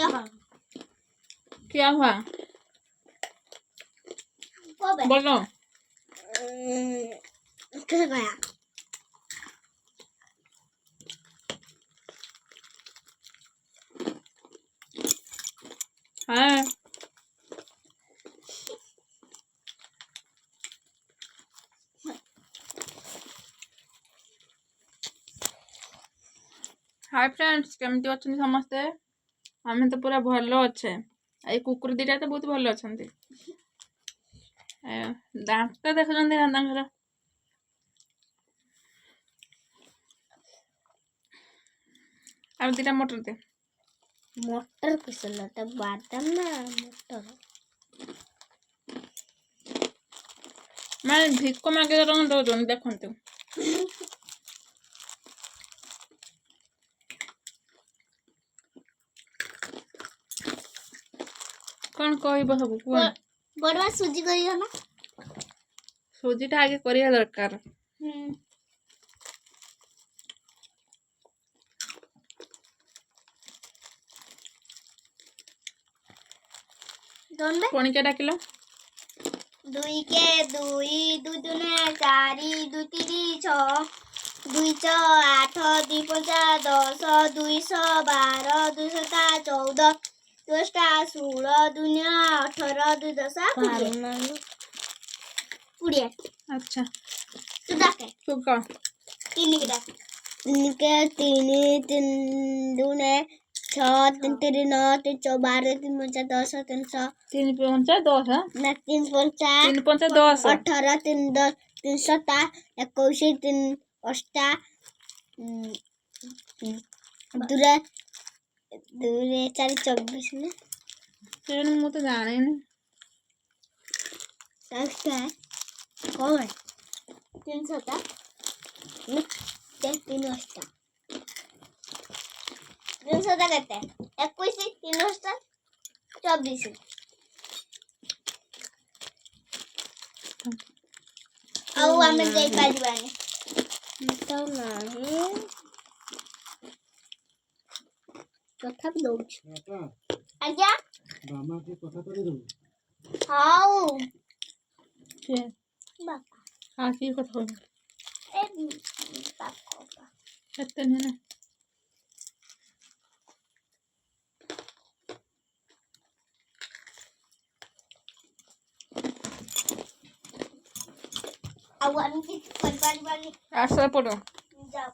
क्या हुआ? क्या हुआ बोलो। कैसे गया? हाँ हाय फ्रेंड्स, केमती अच्छे समस्ते? आम तो पूरा भल अच्छे। ये कुकुर दीटा तो बहुत भल अच्छा दांत देखुं ना और दीटा मटर दे। मटर किसलटा बादाम ना मटर? मैं भिक मागे दौन देखते कौन कह सब कौन बड़वा सुजी करियो ना? सुजीटा आगे करिया दरकार। कणिका डाकिल दुई के दुई दुई दुने चारि दुई तीन छ दुई छ आठ दुई पंचा 10 दुई श 12 दुई सता 14 10टा 16 दुनिया 18 दुई दशा 20। अच्छा तू डाके तू कह तीन के डाके तीन तीन दुने 6 3 3 9 3 12 3 5 10 3 6 3 पंचा 10 ना 3 पंचा 3 पंचा 10 18 3 10 3 7 21 3 8 दूरे दूरे 4 24 में तेन मु तो जाने नहीं सकता है कौन 3 7 3 8 3 7 कहते हैं 21 3 8 24 ଆଉ ଆମେ ଯାଇ ପାରିବାନି ତ ନାହିଁ ତଥାପି ଦଉଛୁ ଆଜ୍ଞା ମାମା କି କଥା କରି ଦଉ ହଉ के ବାପା आ की कथा ଏ ବାପା कहते नहीं ना ଆଉ ଆମେ କିଛି କରିପାରିବାନି आशा पड़ो ଯାଅ